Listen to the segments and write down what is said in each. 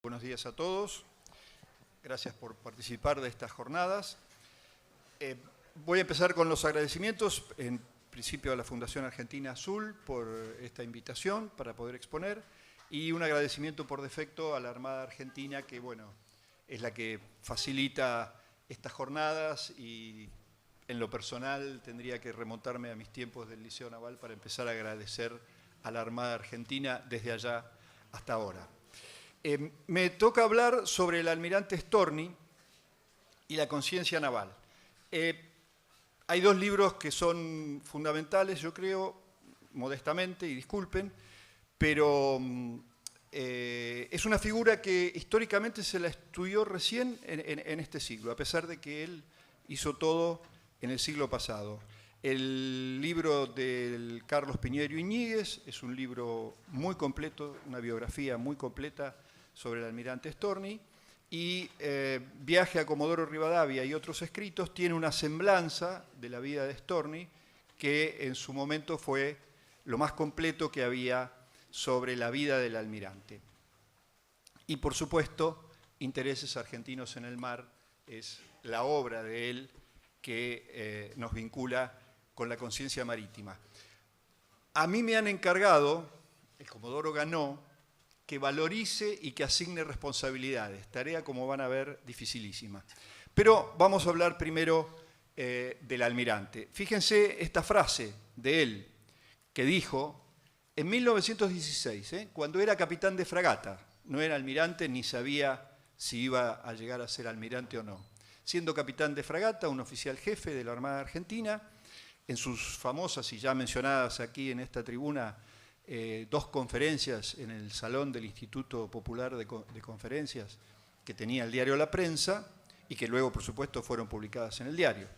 Buenos días a todos. Gracias por participar de estas jornadas. Voy a empezar con los agradecimientos, en principio a la Fundación Argentina Azul por esta invitación para poder exponer, y un agradecimiento por defecto a la Armada Argentina, que bueno, es la que facilita estas jornadas, y en lo personal tendría que remontarme a mis tiempos del Liceo Naval para empezar a agradecer a la Armada Argentina desde allá hasta ahora. Me toca hablar sobre el almirante Storni y la conciencia naval. Hay dos libros que son fundamentales, yo creo, modestamente, y disculpen, pero es una figura que históricamente se la estudió recién en este siglo, a pesar de que él hizo todo en el siglo pasado. El libro de Carlos Piñeiro Iñiguez es un libro muy completo, una biografía muy completa sobre el almirante Storni, y Viaje a Comodoro Rivadavia y otros escritos tiene una semblanza de la vida de Storni que en su momento fue lo más completo que había sobre la vida del almirante. Y por supuesto, Intereses argentinos en el mar es la obra de él que nos vincula con la conciencia marítima. A mí me han encargado, el Comodoro ganó, que valorice y que asigne responsabilidades. Tarea, como van a ver, dificilísima. Pero vamos a hablar primero del almirante. Fíjense esta frase de él, que dijo en 1916, cuando era capitán de fragata. No era almirante ni sabía si iba a llegar a ser almirante o no. Siendo capitán de fragata, un oficial jefe de la Armada Argentina, en sus famosas y ya mencionadas aquí en esta tribuna, dos conferencias en el salón del Instituto Popular de Conferencias que tenía el diario La Prensa y que luego, por supuesto, fueron publicadas en el diario.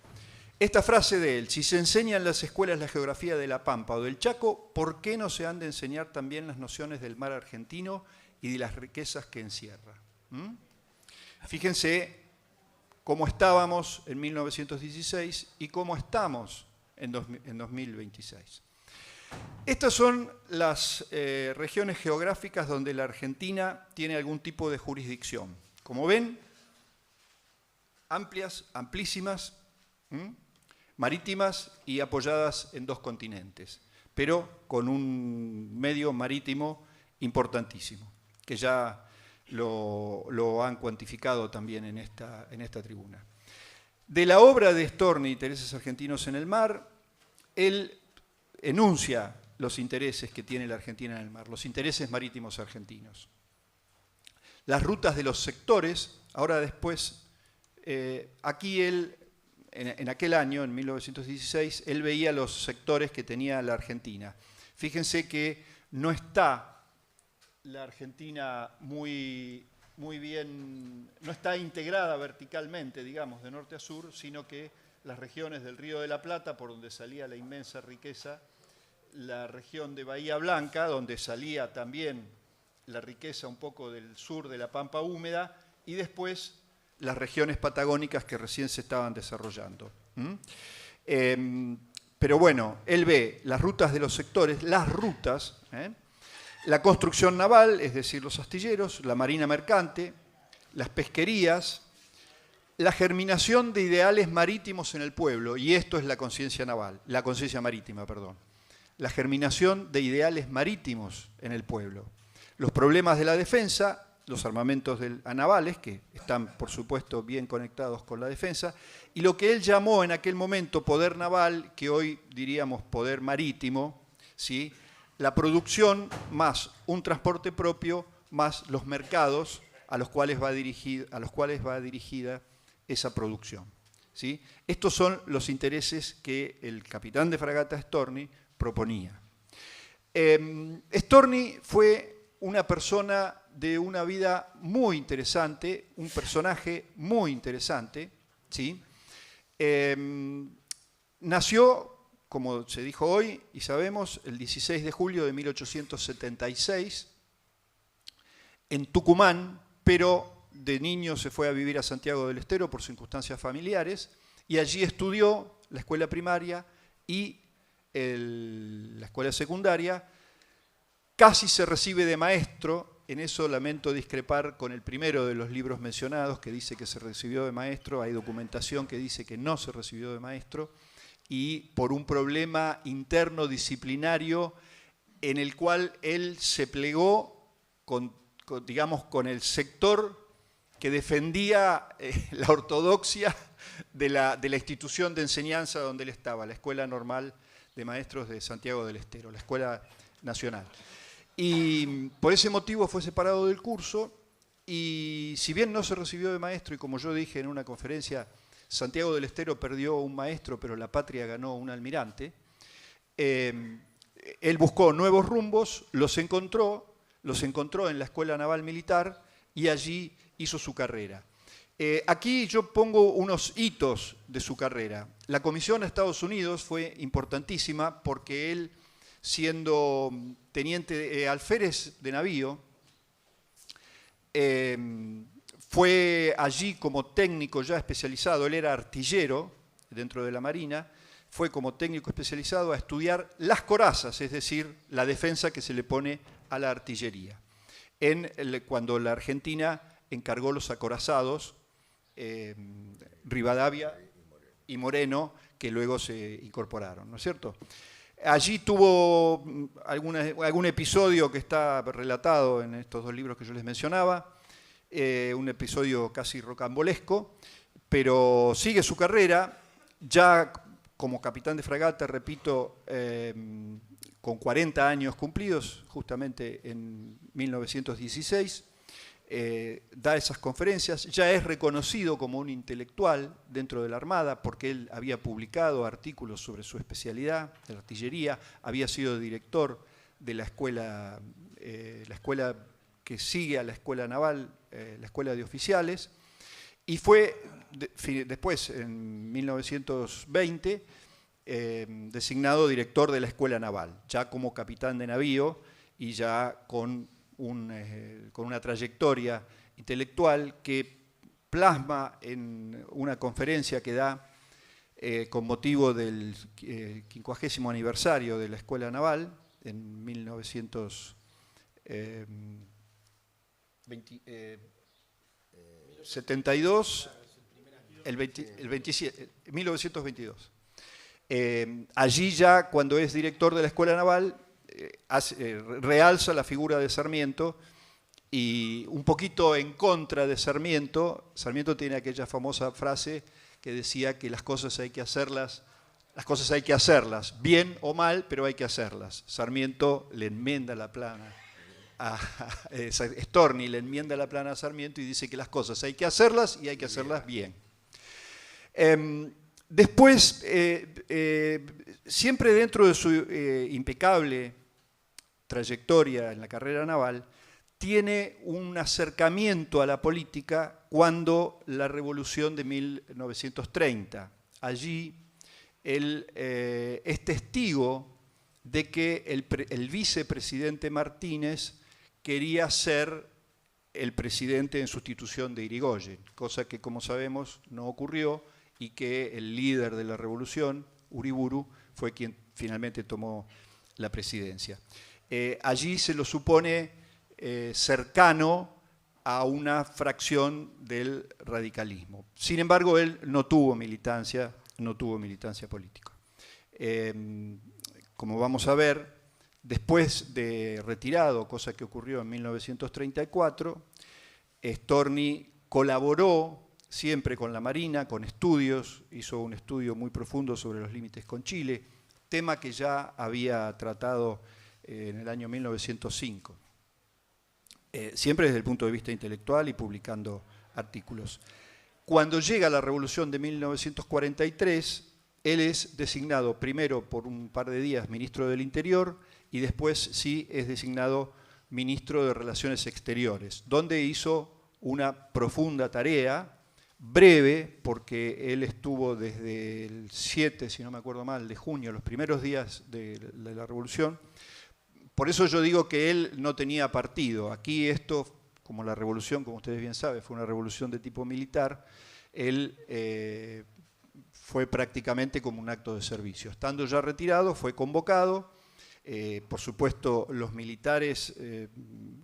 Esta frase de él: si se enseña en las escuelas la geografía de la Pampa o del Chaco, ¿por qué no se han de enseñar también las nociones del mar argentino y de las riquezas que encierra? Fíjense cómo estábamos en 1916 y cómo estamos en 2026. Estas son las regiones geográficas donde la Argentina tiene algún tipo de jurisdicción. Como ven, amplias, amplísimas, marítimas y apoyadas en dos continentes, pero con un medio marítimo importantísimo, que ya lo han cuantificado también en esta tribuna. De la obra de Storni, Intereses argentinos en el mar, él enuncia los intereses que tiene la Argentina en el mar, los intereses marítimos argentinos. Las rutas de los sectores, ahora después, aquí él, en aquel año, en 1916, él veía los sectores que tenía la Argentina. Fíjense que no está la Argentina muy bien, no está integrada verticalmente, digamos, de norte a sur, sino que las regiones del Río de la Plata, por donde salía la inmensa riqueza, la región de Bahía Blanca, donde salía también la riqueza un poco del sur de la Pampa húmeda, y después las regiones patagónicas que recién se estaban desarrollando. Pero bueno, él ve las rutas de los sectores, las rutas, la construcción naval, es decir, los astilleros, la marina mercante, las pesquerías, la germinación de ideales marítimos en el pueblo, y esto es la conciencia naval, la conciencia marítima, perdón. La germinación de ideales marítimos en el pueblo. Los problemas de la defensa, los armamentos navales, que están, por supuesto, bien conectados con la defensa, y lo que él llamó en aquel momento poder naval, que hoy diríamos poder marítimo, ¿sí? La producción más un transporte propio, más los mercados a los cuales va dirigida esa producción, ¿sí? Estos son los intereses que el capitán de fragata Storni proponía. Storni fue una persona de una vida muy interesante, un personaje muy interesante, ¿sí? Nació, como se dijo hoy y sabemos, el 16 de julio de 1876 en Tucumán, pero de niño se fue a vivir a Santiago del Estero por circunstancias familiares, y allí estudió la escuela primaria y la escuela secundaria. Casi se recibe de maestro en eso lamento discrepar con el primero de los libros mencionados, que dice que se recibió de maestro. Hay documentación que dice que no se recibió de maestro, y por un problema interno disciplinario en el cual él se plegó digamos, con el sector que defendía la ortodoxia de la institución de enseñanza donde él estaba, la Escuela Normal de Maestros de Santiago del Estero, la Escuela Nacional. Y por ese motivo fue separado del curso, y si bien no se recibió de maestro, y como yo dije en una conferencia, Santiago del Estero perdió un maestro, pero la patria ganó un almirante, él buscó nuevos rumbos, los encontró en la Escuela Naval Militar, y allí hizo su carrera. Aquí yo pongo unos hitos de su carrera. La comisión a Estados Unidos fue importantísima porque él, siendo teniente alférez de navío, fue allí como técnico ya especializado. Él era artillero dentro de la Marina, fue como técnico especializado a estudiar las corazas, es decir, la defensa que se le pone a la artillería. Cuando la Argentina encargó los acorazados, Rivadavia y Moreno, que luego se incorporaron, ¿no es cierto? Allí tuvo algún episodio que está relatado en estos dos libros que yo les mencionaba, un episodio casi rocambolesco, pero sigue su carrera, ya como capitán de fragata, repito, con 40 años cumplidos, justamente en 1916, da esas conferencias, ya es reconocido como un intelectual dentro de la Armada porque él había publicado artículos sobre su especialidad, de la artillería, había sido director de la escuela que sigue a la escuela naval, la escuela de oficiales, y fue después, en 1920, designado director de la escuela naval, ya como capitán de navío y ya con una trayectoria intelectual que plasma en una conferencia que da con motivo del 50º aniversario de la Escuela Naval en 1972, el 1922. Allí ya, cuando es director de la Escuela Naval, realza la figura de Sarmiento, y un poquito en contra de Sarmiento. Sarmiento tiene aquella famosa frase que decía que las cosas hay que hacerlas bien o mal, pero hay que hacerlas. Sarmiento le enmienda la plana Storni le enmienda la plana a Sarmiento y dice que las cosas hay que hacerlas y hay que hacerlas bien. Después, siempre dentro de su impecable trayectoria en la carrera naval, tiene un acercamiento a la política cuando la Revolución de 1930. Allí él es testigo de que el vicepresidente Martínez quería ser el presidente en sustitución de Irigoyen, cosa que, como sabemos, no ocurrió, y que el líder de la revolución, Uriburu, fue quien finalmente tomó la presidencia. Allí se lo supone cercano a una fracción del radicalismo. Sin embargo, él no tuvo militancia política. Como vamos a ver, después de retirado, cosa que ocurrió en 1934, Storni colaboró siempre con la Marina, con estudios, hizo un estudio muy profundo sobre los límites con Chile, tema que ya había tratado en el año 1905, siempre desde el punto de vista intelectual y publicando artículos. Cuando llega la Revolución de 1943, él es designado primero por un par de días ministro del Interior y después sí es designado ministro de Relaciones Exteriores, donde hizo una profunda tarea, breve, porque él estuvo desde el 7, si no me acuerdo mal, de junio, los primeros días de la Revolución. Por eso yo digo que él no tenía partido. Aquí esto, como la Revolución, como ustedes bien saben, fue una revolución de tipo militar, él fue prácticamente como un acto de servicio. Estando ya retirado, fue convocado Por supuesto, los militares,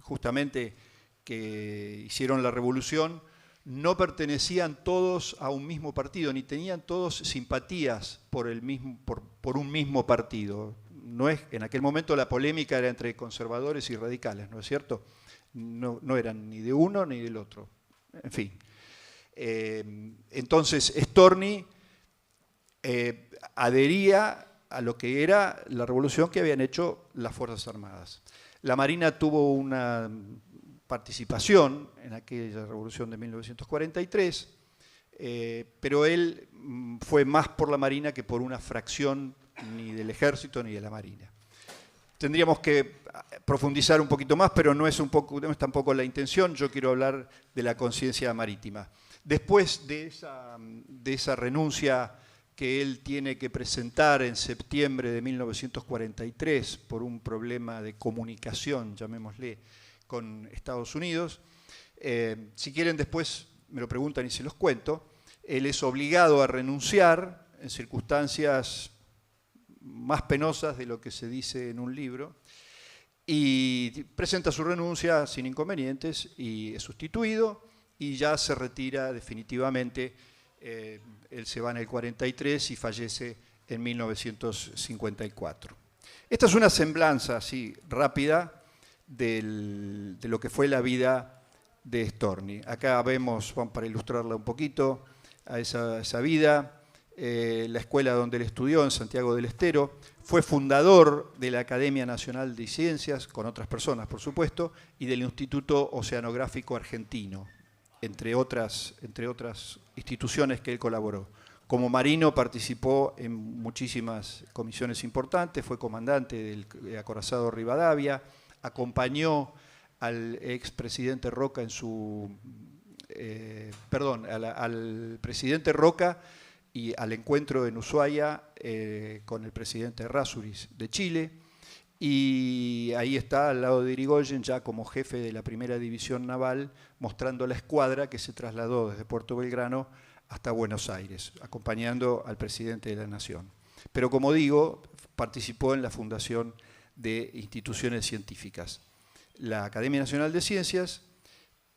justamente que hicieron la revolución, no pertenecían todos a un mismo partido, ni tenían todos simpatías por un mismo partido. En aquel momento la polémica era entre conservadores y radicales, ¿no es cierto? No eran ni de uno ni del otro. En fin. Entonces, Storni adhería a lo que era la revolución que habían hecho las Fuerzas Armadas. La Marina tuvo una participación en aquella revolución de 1943, pero él fue más por la Marina que por una fracción ni del Ejército ni de la Marina. Tendríamos que profundizar un poquito más, pero no es tampoco la intención. Yo quiero hablar de la conciencia marítima. Después de esa renuncia que él tiene que presentar en septiembre de 1943 por un problema de comunicación, llamémosle, con Estados Unidos. Si quieren después me lo preguntan y se los cuento. Él es obligado a renunciar en circunstancias más penosas de lo que se dice en un libro y presenta su renuncia sin inconvenientes y es sustituido y ya se retira definitivamente. Él se va en el 43 y fallece en 1954. Esta es una semblanza así rápida de lo que fue la vida de Storni. Acá vemos, para ilustrarla un poquito, a esa vida, la escuela donde él estudió en Santiago del Estero. Fue fundador de la Academia Nacional de Ciencias, con otras personas por supuesto, y del Instituto Oceanográfico Argentino, entre otras instituciones que él colaboró. Como marino participó en muchísimas comisiones importantes, fue comandante del acorazado Rivadavia, acompañó al expresidente Roca al presidente Roca y al encuentro en Ushuaia con el presidente Errázuriz de Chile, y ahí está al lado de Irigoyen ya como jefe de la primera división naval, mostrando la escuadra que se trasladó desde Puerto Belgrano hasta Buenos Aires, acompañando al presidente de la Nación. Pero como digo, participó en la fundación de instituciones científicas, la Academia Nacional de Ciencias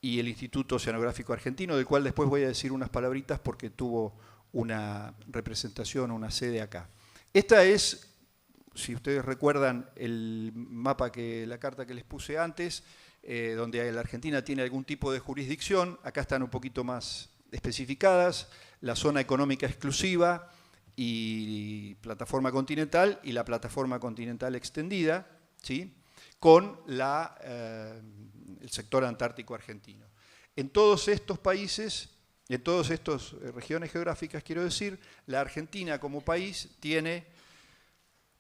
y el Instituto Oceanográfico Argentino, del cual después voy a decir unas palabritas porque tuvo una representación, una sede acá. Esta es, si ustedes recuerdan el mapa, la carta que les puse antes, donde la Argentina tiene algún tipo de jurisdicción. Acá están un poquito más especificadas: la zona económica exclusiva y plataforma continental, y la plataforma continental extendida, ¿sí?, con el sector antártico argentino. En todos estos países, en todas estas regiones geográficas, quiero decir, la Argentina como país tiene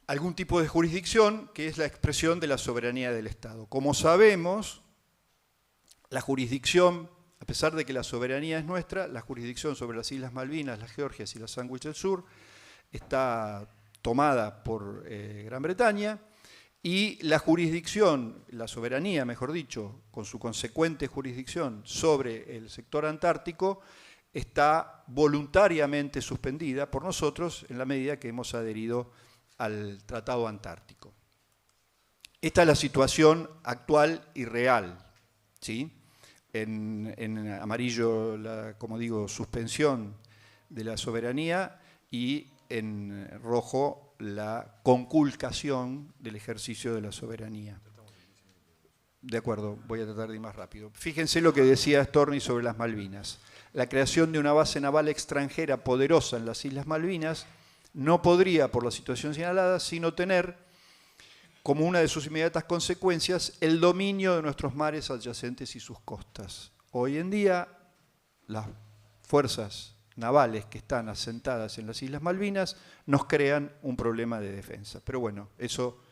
algún tipo de jurisdicción que es la expresión de la soberanía del Estado. Como sabemos, la jurisdicción, a pesar de que la soberanía es nuestra, la jurisdicción sobre las Islas Malvinas, las Georgias y las Sandwich del Sur está tomada por Gran Bretaña, y la jurisdicción, la soberanía, mejor dicho, con su consecuente jurisdicción sobre el sector antártico, está voluntariamente suspendida por nosotros en la medida que hemos adherido al Tratado Antártico. Esta es la situación actual y real, ¿sí? En amarillo, como digo, suspensión de la soberanía, y en rojo la conculcación del ejercicio de la soberanía. De acuerdo, voy a tratar de ir más rápido. Fíjense lo que decía Storni sobre las Malvinas. La creación de una base naval extranjera poderosa en las Islas Malvinas no podría, por la situación señalada, sino tener como una de sus inmediatas consecuencias el dominio de nuestros mares adyacentes y sus costas. Hoy en día, las fuerzas navales que están asentadas en las Islas Malvinas nos crean un problema de defensa. Pero bueno, eso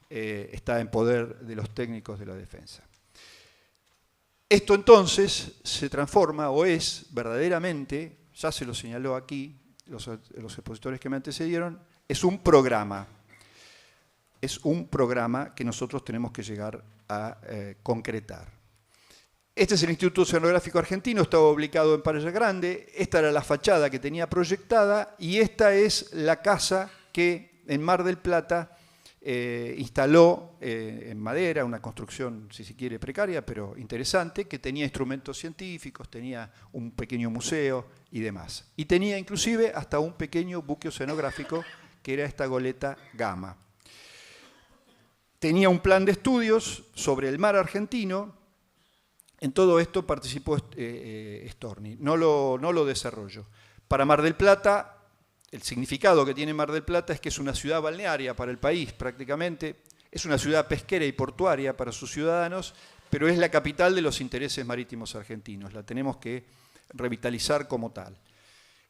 está en poder de los técnicos de la defensa. Esto entonces se transforma, o es verdaderamente, ya se lo señaló aquí los expositores que me antecedieron, es un programa. Es un programa que nosotros tenemos que llegar a concretar. Este es el Instituto Oceanográfico Argentino, estaba ubicado en Playa Grande. Esta era la fachada que tenía proyectada, y esta es la casa que en Mar del Plata instaló en madera una construcción, si se quiere, precaria, pero interesante, que tenía instrumentos científicos, tenía un pequeño museo y demás. Y tenía inclusive hasta un pequeño buque oceanográfico, que era esta goleta Gama. Tenía un plan de estudios sobre el mar argentino. En todo esto participó Storni, no lo desarrolló. Para Mar del Plata, el significado que tiene Mar del Plata es que es una ciudad balnearia para el país prácticamente, es una ciudad pesquera y portuaria para sus ciudadanos, pero es la capital de los intereses marítimos argentinos, la tenemos que revitalizar como tal.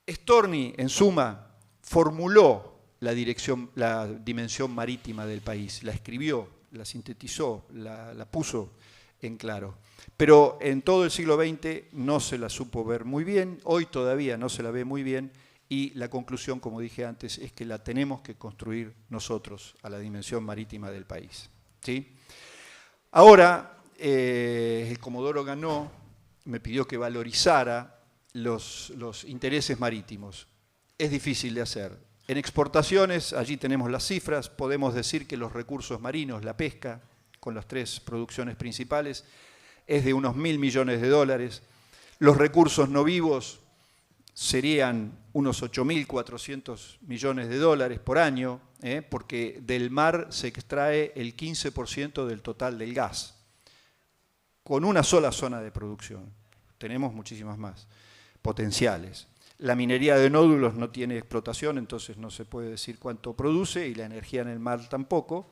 Storni, en suma, formuló la dimensión marítima del país, la escribió, la sintetizó, la puso en claro. Pero en todo el siglo XX no se la supo ver muy bien, hoy todavía no se la ve muy bien, y la conclusión, como dije antes, es que la tenemos que construir nosotros a la dimensión marítima del país. ¿Sí? Ahora, el Comodoro Ganó me pidió que valorizara los intereses marítimos. Es difícil de hacer. En exportaciones, allí tenemos las cifras, podemos decir que los recursos marinos, la pesca, con las 3 producciones principales, es de unos 1.000 millones de dólares. Los recursos no vivos serían unos 8.400 millones de dólares por año, porque del mar se extrae el 15% del total del gas, con una sola zona de producción. Tenemos muchísimas más potenciales. La minería de nódulos no tiene explotación, entonces no se puede decir cuánto produce, y la energía en el mar tampoco,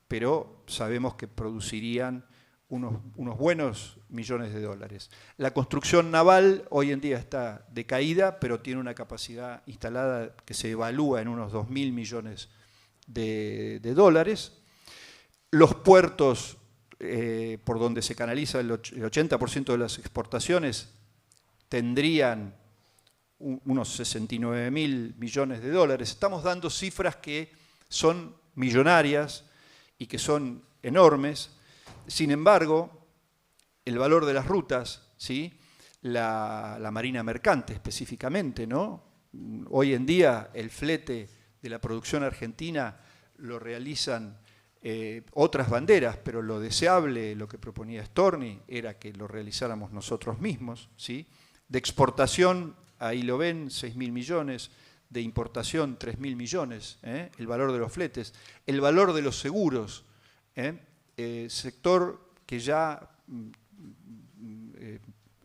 pero sabemos que producirían unos buenos millones de dólares. La construcción naval hoy en día está decaída, pero tiene una capacidad instalada que se evalúa en unos 2.000 millones de dólares. Los puertos por donde se canaliza el 80% de las exportaciones tendrían unos 69.000 millones de dólares. Estamos dando cifras que son millonarias y que son enormes. Sin embargo, el valor de las rutas, ¿sí? la marina mercante específicamente, ¿no? Hoy en día el flete de la producción argentina lo realizan otras banderas, pero lo deseable, lo que proponía Storni, era que lo realizáramos nosotros mismos, ¿sí? De exportación, ahí lo ven, 6.000 millones, de importación 3.000 millones, el valor de los fletes, el valor de los seguros, sector que ya,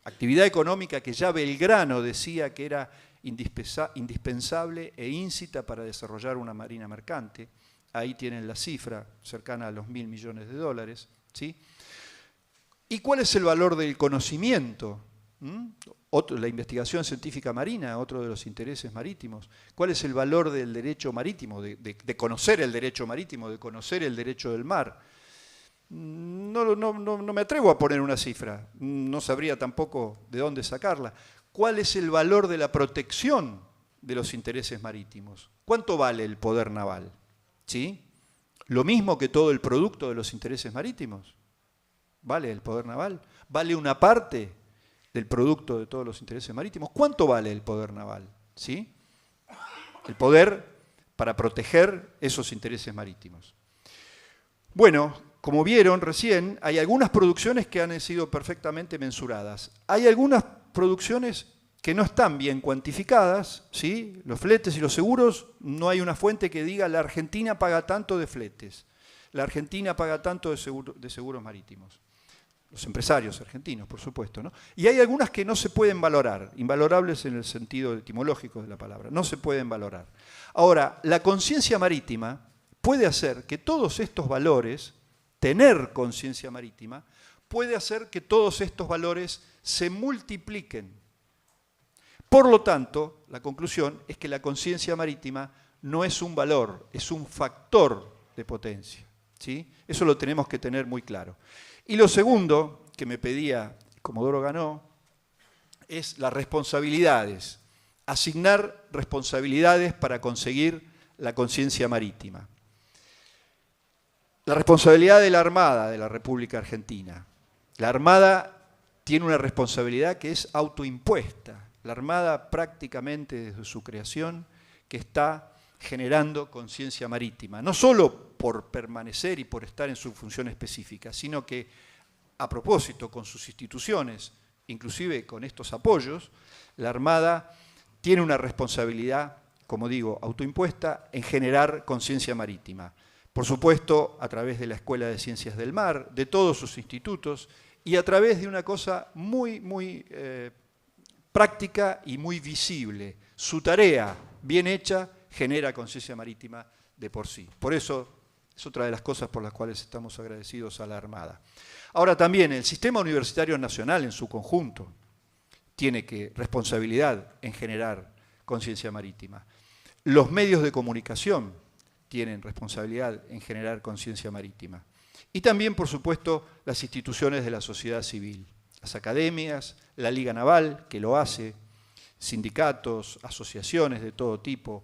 actividad económica que ya Belgrano decía que era indispensable e íncita para desarrollar una marina mercante. Ahí tienen la cifra, cercana a los 1.000 millones de dólares. ¿Sí? ¿Y cuál es el valor del conocimiento? La investigación científica marina, otro de los intereses marítimos. ¿Cuál es el valor del derecho marítimo, de conocer el derecho marítimo, de conocer el derecho del mar? No me atrevo a poner una cifra, no sabría tampoco de dónde sacarla. ¿Cuál es el valor de la protección de los intereses marítimos? ¿Cuánto vale el poder naval? ¿Sí? ¿Lo mismo que todo el producto de los intereses marítimos? ¿Vale el poder naval? ¿Vale una parte del producto de todos los intereses marítimos? ¿Cuánto vale el poder naval? ¿Sí? El poder para proteger esos intereses marítimos. Bueno, como vieron recién, hay algunas producciones que han sido perfectamente mensuradas. Hay algunas producciones que no están bien cuantificadas, ¿sí? Los fletes y los seguros, no hay una fuente que diga la Argentina paga tanto de fletes, la Argentina paga tanto de seguros marítimos. Los empresarios argentinos, por supuesto, ¿no? Y hay algunas que no se pueden valorar, invalorables en el sentido etimológico de la palabra, no se pueden valorar. Ahora, la conciencia marítima puede hacer que todos estos valores, tener conciencia marítima, puede hacer que todos estos valores se multipliquen. Por lo tanto, la conclusión es que la conciencia marítima no es un valor, es un factor de potencia, ¿sí? Eso lo tenemos que tener muy claro. Y lo segundo que me pedía Comodoro Ganó es las responsabilidades, asignar responsabilidades para conseguir la conciencia marítima. La responsabilidad de la Armada de la República Argentina. La Armada tiene una responsabilidad que es autoimpuesta. La Armada prácticamente desde su creación que está generando conciencia marítima, no solo por permanecer y por estar en su función específica, sino que a propósito con sus instituciones, inclusive con estos apoyos, la Armada tiene una responsabilidad, como digo, autoimpuesta en generar conciencia marítima. Por supuesto, a través de la Escuela de Ciencias del Mar, de todos sus institutos, y a través de una cosa muy práctica y muy visible. Su tarea, bien hecha, genera conciencia marítima de por sí. Por eso es otra de las cosas por las cuales estamos agradecidos a la Armada. Ahora también el Sistema Universitario Nacional en su conjunto tiene responsabilidad en generar conciencia marítima. Los medios de comunicación tienen responsabilidad en generar conciencia marítima. Y también, por supuesto, las instituciones de la sociedad civil, las academias, la Liga Naval, que lo hace, sindicatos, asociaciones de todo tipo,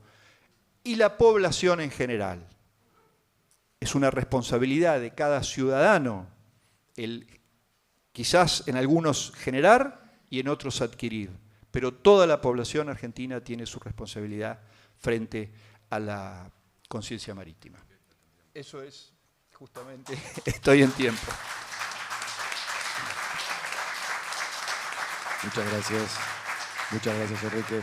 y la población en general. Es una responsabilidad de cada ciudadano quizás en algunos generar y en otros adquirir, pero toda la población argentina tiene su responsabilidad frente a la conciencia marítima. Eso es, justamente, estoy en tiempo. Muchas gracias, Enrique.